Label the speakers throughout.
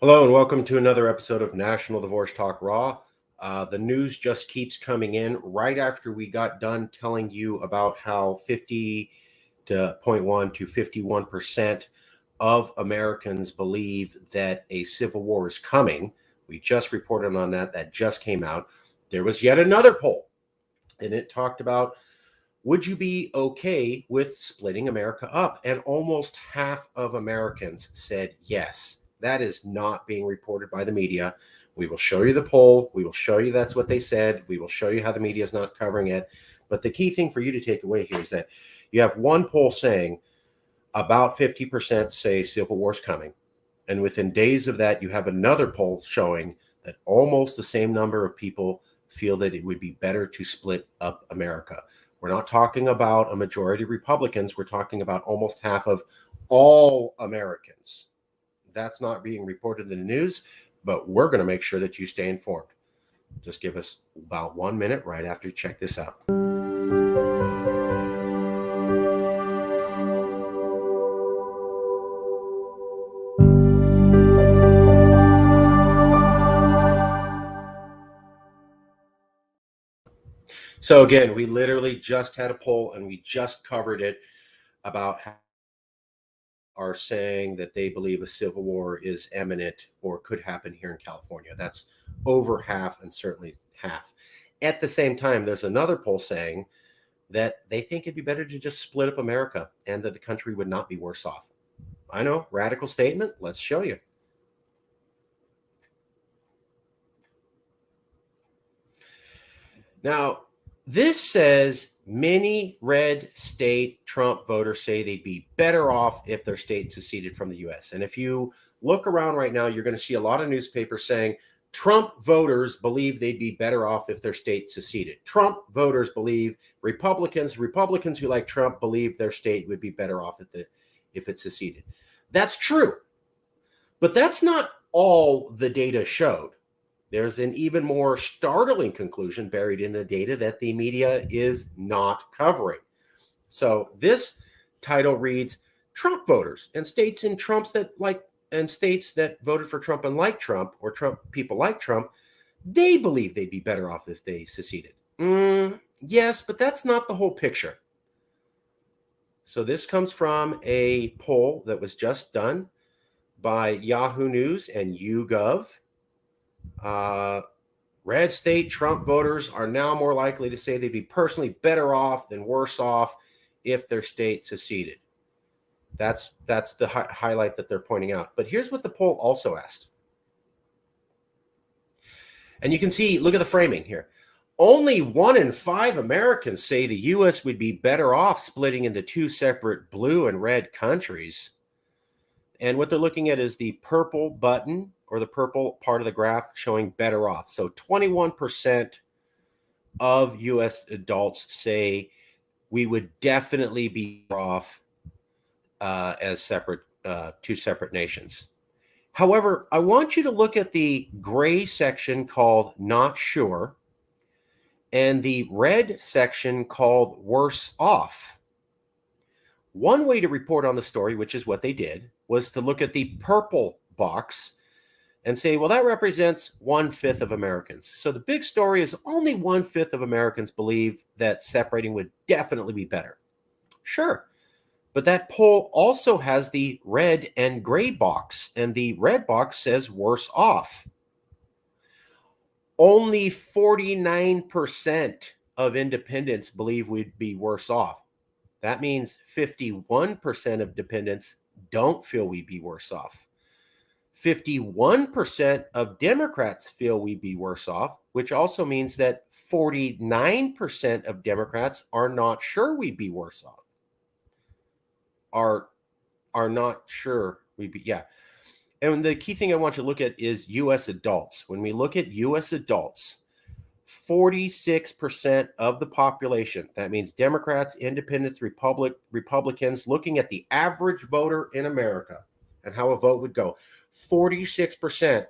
Speaker 1: Hello and welcome to another episode of National Divorce Talk Raw. The news just keeps coming in right after we got done telling you about how 50.1 to 51% of Americans believe that a civil war is coming. We just reported on that. That just came out. There was yet another poll, and it talked about, would you be okay with splitting America up? And almost half of Americans said yes. That is not being reported by the media. We will show you the poll. We will show you that's what they said. We will show you how the media is not covering it. But the key thing for you to take away here is that you have one poll saying about 50% say civil war is coming. And within days of that, you have another poll showing that almost the same number of people feel that it would be better to split up America. We're not talking about a majority of Republicans. We're talking about almost half of all Americans. That's not being reported in the news, but we're going to make sure that you stay informed. Just give us about 1 minute right after you check this out. So again, we literally just had a poll and we just covered it about how are saying that they believe a civil war is imminent or could happen here in California. That's over half and certainly half. At the same time, there's another poll saying that they think it'd be better to just split up America and that the country would not be worse off. I know, radical statement. Let's show you. Now, this says many red state Trump voters say they'd be better off if their state seceded from the US. And if you look around right now, you're going to see a lot of newspapers saying Trump voters believe they'd be better off if their state seceded. Trump voters believe Republicans who like Trump believe their state would be better off if it seceded. That's true. But that's not all the data showed. There's an even more startling conclusion buried in the data that the media is not covering. So this title reads, Trump voters and states in Trump's that like and states that voted for Trump and like Trump, or Trump people like Trump, they believe they'd be better off if they seceded. Yes, but that's not the whole picture. So this comes from a poll that was just done by Yahoo News and YouGov. Red state Trump voters are now more likely to say they'd be personally better off than worse off if their state seceded. That's the highlight that they're pointing out. But here's what the poll also asked. And you can see, look at the framing here. Only 1 in 5 Americans say the U.S. would be better off splitting into two separate blue and red countries. And what they're looking at is the purple button, or the purple part of the graph, showing better off. So 21% of U.S. adults say we would definitely be better off as two separate nations. However, I want you to look at the gray section called not sure and the red section called worse off. One way to report on the story, which is what they did, was to look at the purple box and say, well, that represents 1/5 of Americans. So the big story is only 1/5 of Americans believe that separating would definitely be better. Sure. But that poll also has the red and gray box, and the red box says worse off. Only 49% of independents believe we'd be worse off. That means 51% of dependents don't feel we'd be worse off. 51% of Democrats feel we'd be worse off, which also means that 49% of Democrats are not sure we'd be worse off. Are not sure we'd be, yeah. And the key thing I want you to look at is U.S. adults. When we look at U.S. adults, 46% of the population, that means Democrats, independents, Republicans, looking at the average voter in America and how a vote would go, 46%,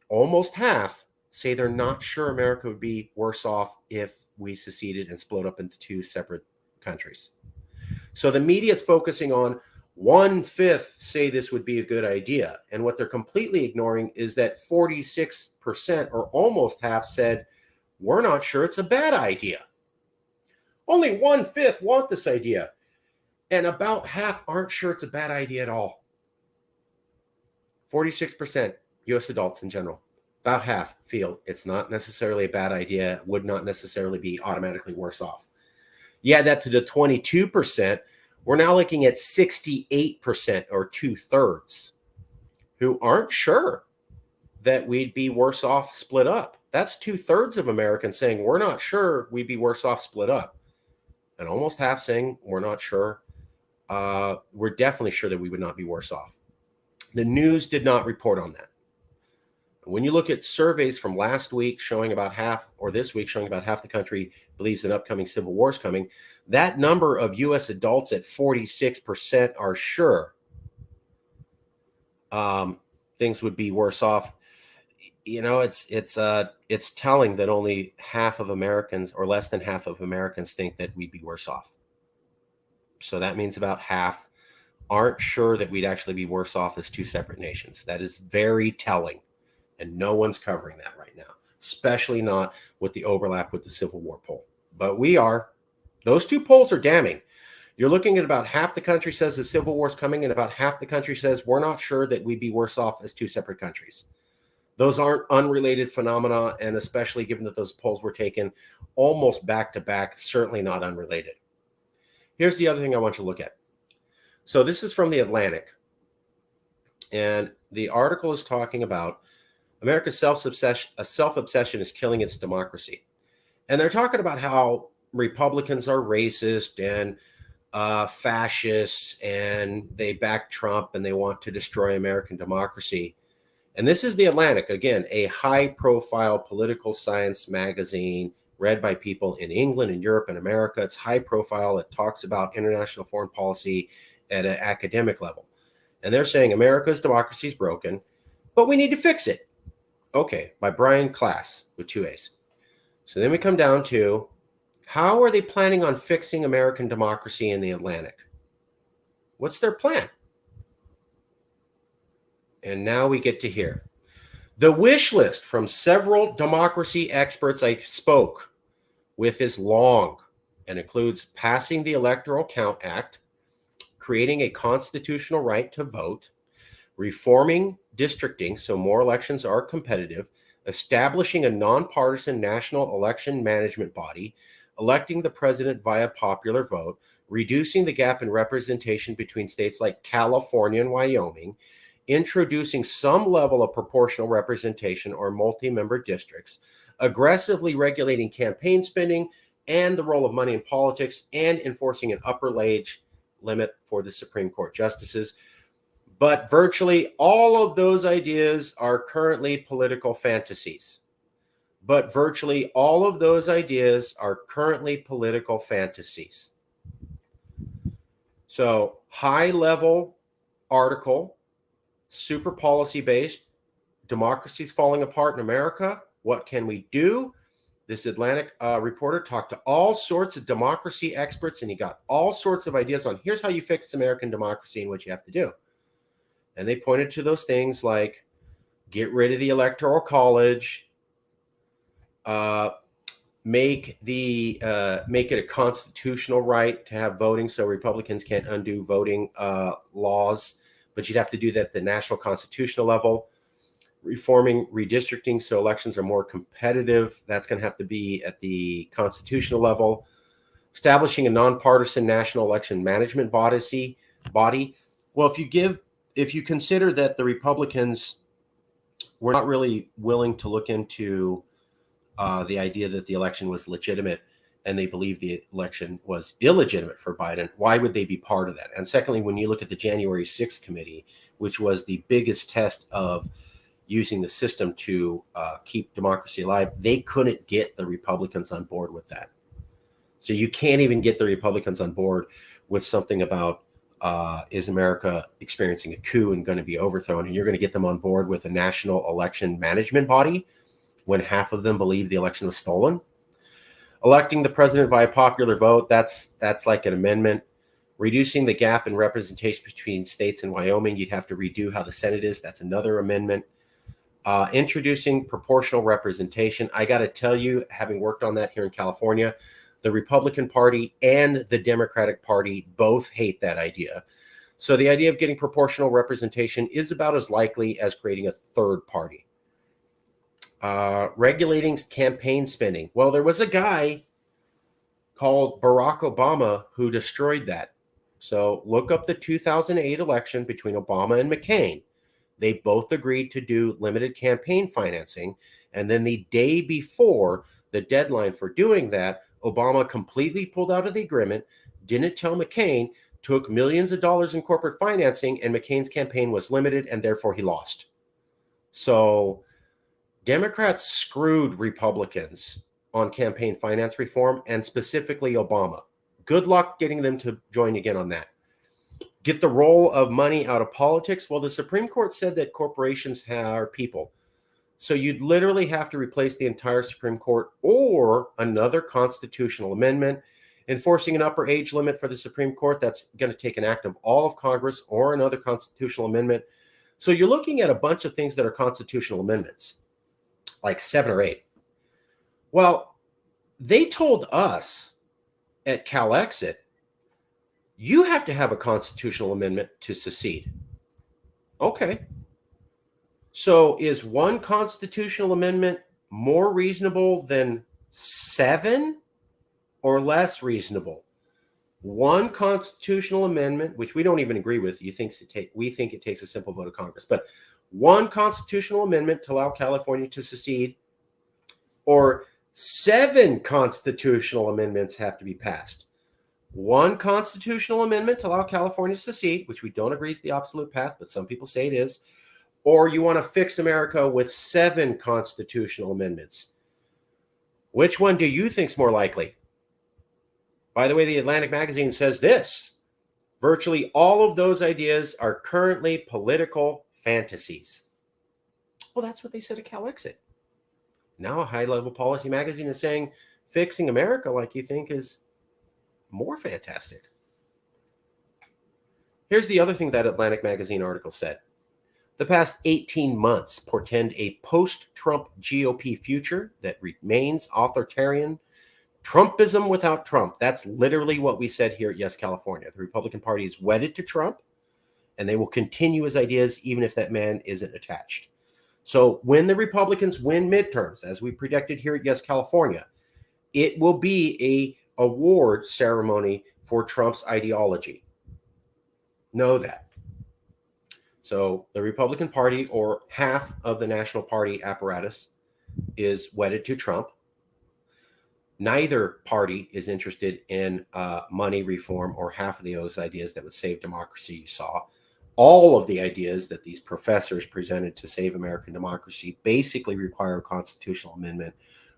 Speaker 1: almost half, say they're not sure America would be worse off if we seceded and split up into two separate countries. So the media is focusing on 1/5 say this would be a good idea. And what they're completely ignoring is that 46% or almost half said, we're not sure it's a bad idea. Only 1/5 want this idea. And about half aren't sure it's a bad idea at all. 46% US adults in general. About half feel it's not necessarily a bad idea, would not necessarily be automatically worse off. You add that to the 22%, we're now looking at 68% or 2/3 who aren't sure that we'd be worse off split up. That's 2/3 of Americans saying we're not sure we'd be worse off split up. And almost half saying we're not sure. We're definitely sure that we would not be worse off. The news did not report on that. When you look at surveys from last week showing about half, or this week showing about half the country believes an upcoming civil war is coming, that number of US adults at 46% are sure things would be worse off. You know, it's telling that only half of Americans, or less than half of Americans, think that we'd be worse off. So that means about half aren't sure that we'd actually be worse off as two separate nations. That is very telling. And no one's covering that right now, especially not with the overlap with the Civil War poll. But we are. Those two polls are damning. You're looking at about half the country says the Civil War is coming, and about half the country says we're not sure that we'd be worse off as two separate countries. Those aren't unrelated phenomena, and especially given that those polls were taken almost back to back, certainly not unrelated. Here's the other thing I want you to look at. So this is from The Atlantic, and the article is talking about America's self-obsession is killing its democracy. And they're talking about how Republicans are racist and fascists, and they back Trump and they want to destroy American democracy. And this is The Atlantic, again, a high-profile political science magazine read by people in England and Europe and America. It's high-profile. It talks about international foreign policy at an academic level. And they're saying America's democracy is broken, but we need to fix it. Okay, by Brian Klaas with 2 A's. So then we come down to, how are they planning on fixing American democracy in The Atlantic? What's their plan? And now we get to hear the wish list from several democracy experts I spoke with is long and includes passing the Electoral Count Act, creating a constitutional right to vote, reforming districting so more elections are competitive, establishing a nonpartisan national election management body, electing the president via popular vote, reducing the gap in representation between states like California and Wyoming, introducing some level of proportional representation or multi-member districts, aggressively regulating campaign spending and the role of money in politics, and enforcing an upper age limit for the Supreme Court justices. But virtually all of those ideas are currently political fantasies. So high-level article, super policy-based, democracy's falling apart in America. What can we do? This Atlantic reporter talked to all sorts of democracy experts, and he got all sorts of ideas on here's how you fix American democracy and what you have to do. And they pointed to those things like get rid of the Electoral College, make it a constitutional right to have voting so Republicans can't undo voting laws, but you'd have to do that at the national constitutional level. Reforming redistricting so elections are more competitive. That's going to have to be at the constitutional level. Establishing a nonpartisan national election management body. Well, if you consider that the Republicans were not really willing to look into the idea that the election was legitimate and they believe the election was illegitimate for Biden, why would they be part of that? And secondly, when you look at the January 6th committee, which was the biggest test of using the system to keep democracy alive, they couldn't get the Republicans on board with that. So you can't even get the Republicans on board with something about is America experiencing a coup and going to be overthrown? And you're going to get them on board with a national election management body when half of them believe the election was stolen. Electing the president via popular vote, that's like an amendment. Reducing the gap in representation between states and Wyoming, you'd have to redo how the Senate is. That's another amendment. Introducing proportional representation. I got to tell you, having worked on that here in California, the Republican Party and the Democratic Party both hate that idea. So the idea of getting proportional representation is about as likely as creating a third party. Regulating campaign spending. Well, there was a guy called Barack Obama who destroyed that. So look up the 2008 election between Obama and McCain. They both agreed to do limited campaign financing. And then the day before the deadline for doing that, Obama completely pulled out of the agreement, didn't tell McCain, took millions of dollars in corporate financing, and McCain's campaign was limited, and therefore he lost. So Democrats screwed Republicans on campaign finance reform, and specifically Obama. Good luck getting them to join again on that. Get the role of money out of politics. Well, the Supreme Court said that corporations are people. So you'd literally have to replace the entire Supreme Court or another constitutional amendment, enforcing an upper age limit for the Supreme Court. That's going to take an act of all of Congress or another constitutional amendment. So you're looking at a bunch of things that are constitutional amendments, like 7 or 8. Well, they told us at CalExit, you have to have a constitutional amendment to secede. Okay. So is one constitutional amendment more reasonable than 7 or less reasonable? One constitutional amendment, which we don't even agree with, we think it takes a simple vote of Congress, but one constitutional amendment to allow California to secede, or 7 constitutional amendments have to be passed. One constitutional amendment to allow California to secede, which we don't agree is the absolute path, but some people say it is, or you want to fix America with 7 constitutional amendments. Which one do you think is more likely? By the way, the Atlantic Magazine says this: virtually all of those ideas are currently political fantasies. Well, that's what they said at CalExit. Now a high-level policy magazine is saying fixing America like you think is more fantastic. Here's the other thing that Atlantic Magazine article said. The past 18 months portend a post-Trump GOP future that remains authoritarian. Trumpism without Trump. That's literally what we said here at Yes California. The Republican Party is wedded to Trump, and they will continue his ideas even if that man isn't attached. So when the Republicans win midterms, as we predicted here at Yes California, it will be a award ceremony for Trump's ideology. Know that. So the Republican Party, or half of the national party apparatus, is wedded to Trump. Neither party is interested in money reform or half of those ideas that would save democracy you saw. All of the ideas that these professors presented to save American democracy basically require a constitutional amendment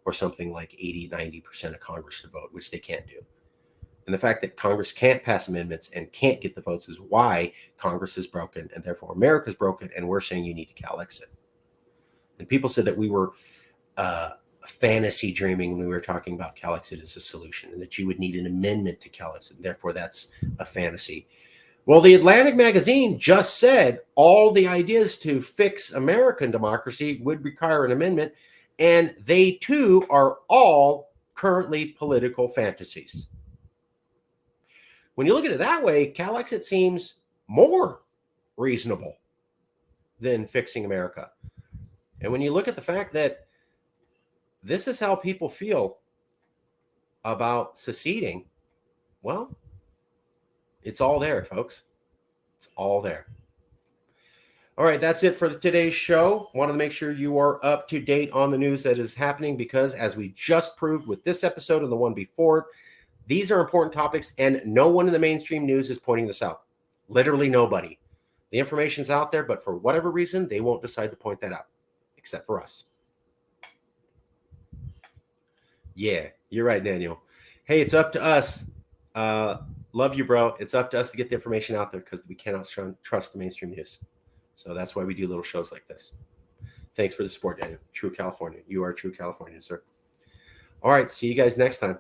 Speaker 1: or something like 80-90% of Congress to vote, which they can't do. And the fact that Congress can't pass amendments and can't get the votes is why Congress is broken, and therefore America's broken, and we're saying you need to CalExit. And people said that we were fantasy dreaming when we were talking about CalExit as a solution, and that you would need an amendment to CalExit, and therefore that's a fantasy. Well, the Atlantic Magazine just said all the ideas to fix American democracy would require an amendment, and they too are all currently political fantasies. When you look at it that way, CalExit seems more reasonable than fixing America. And when you look at the fact that this is how people feel about seceding, well, it's all there, folks. It's all there. All right, that's it for today's show. Wanted to make sure you are up to date on the news that is happening, because as we just proved with this episode and the one before it, these are important topics, and no one in the mainstream news is pointing this out. Literally nobody. The information's out there, but for whatever reason, they won't decide to point that out, except for us. Yeah, you're right, Daniel. Hey, it's up to us. Love you, bro. It's up to us to get the information out there, because we cannot trust the mainstream news. So that's why we do little shows like this. Thanks for the support, Daniel. True California. You are a true Californian, sir. All right, see you guys next time.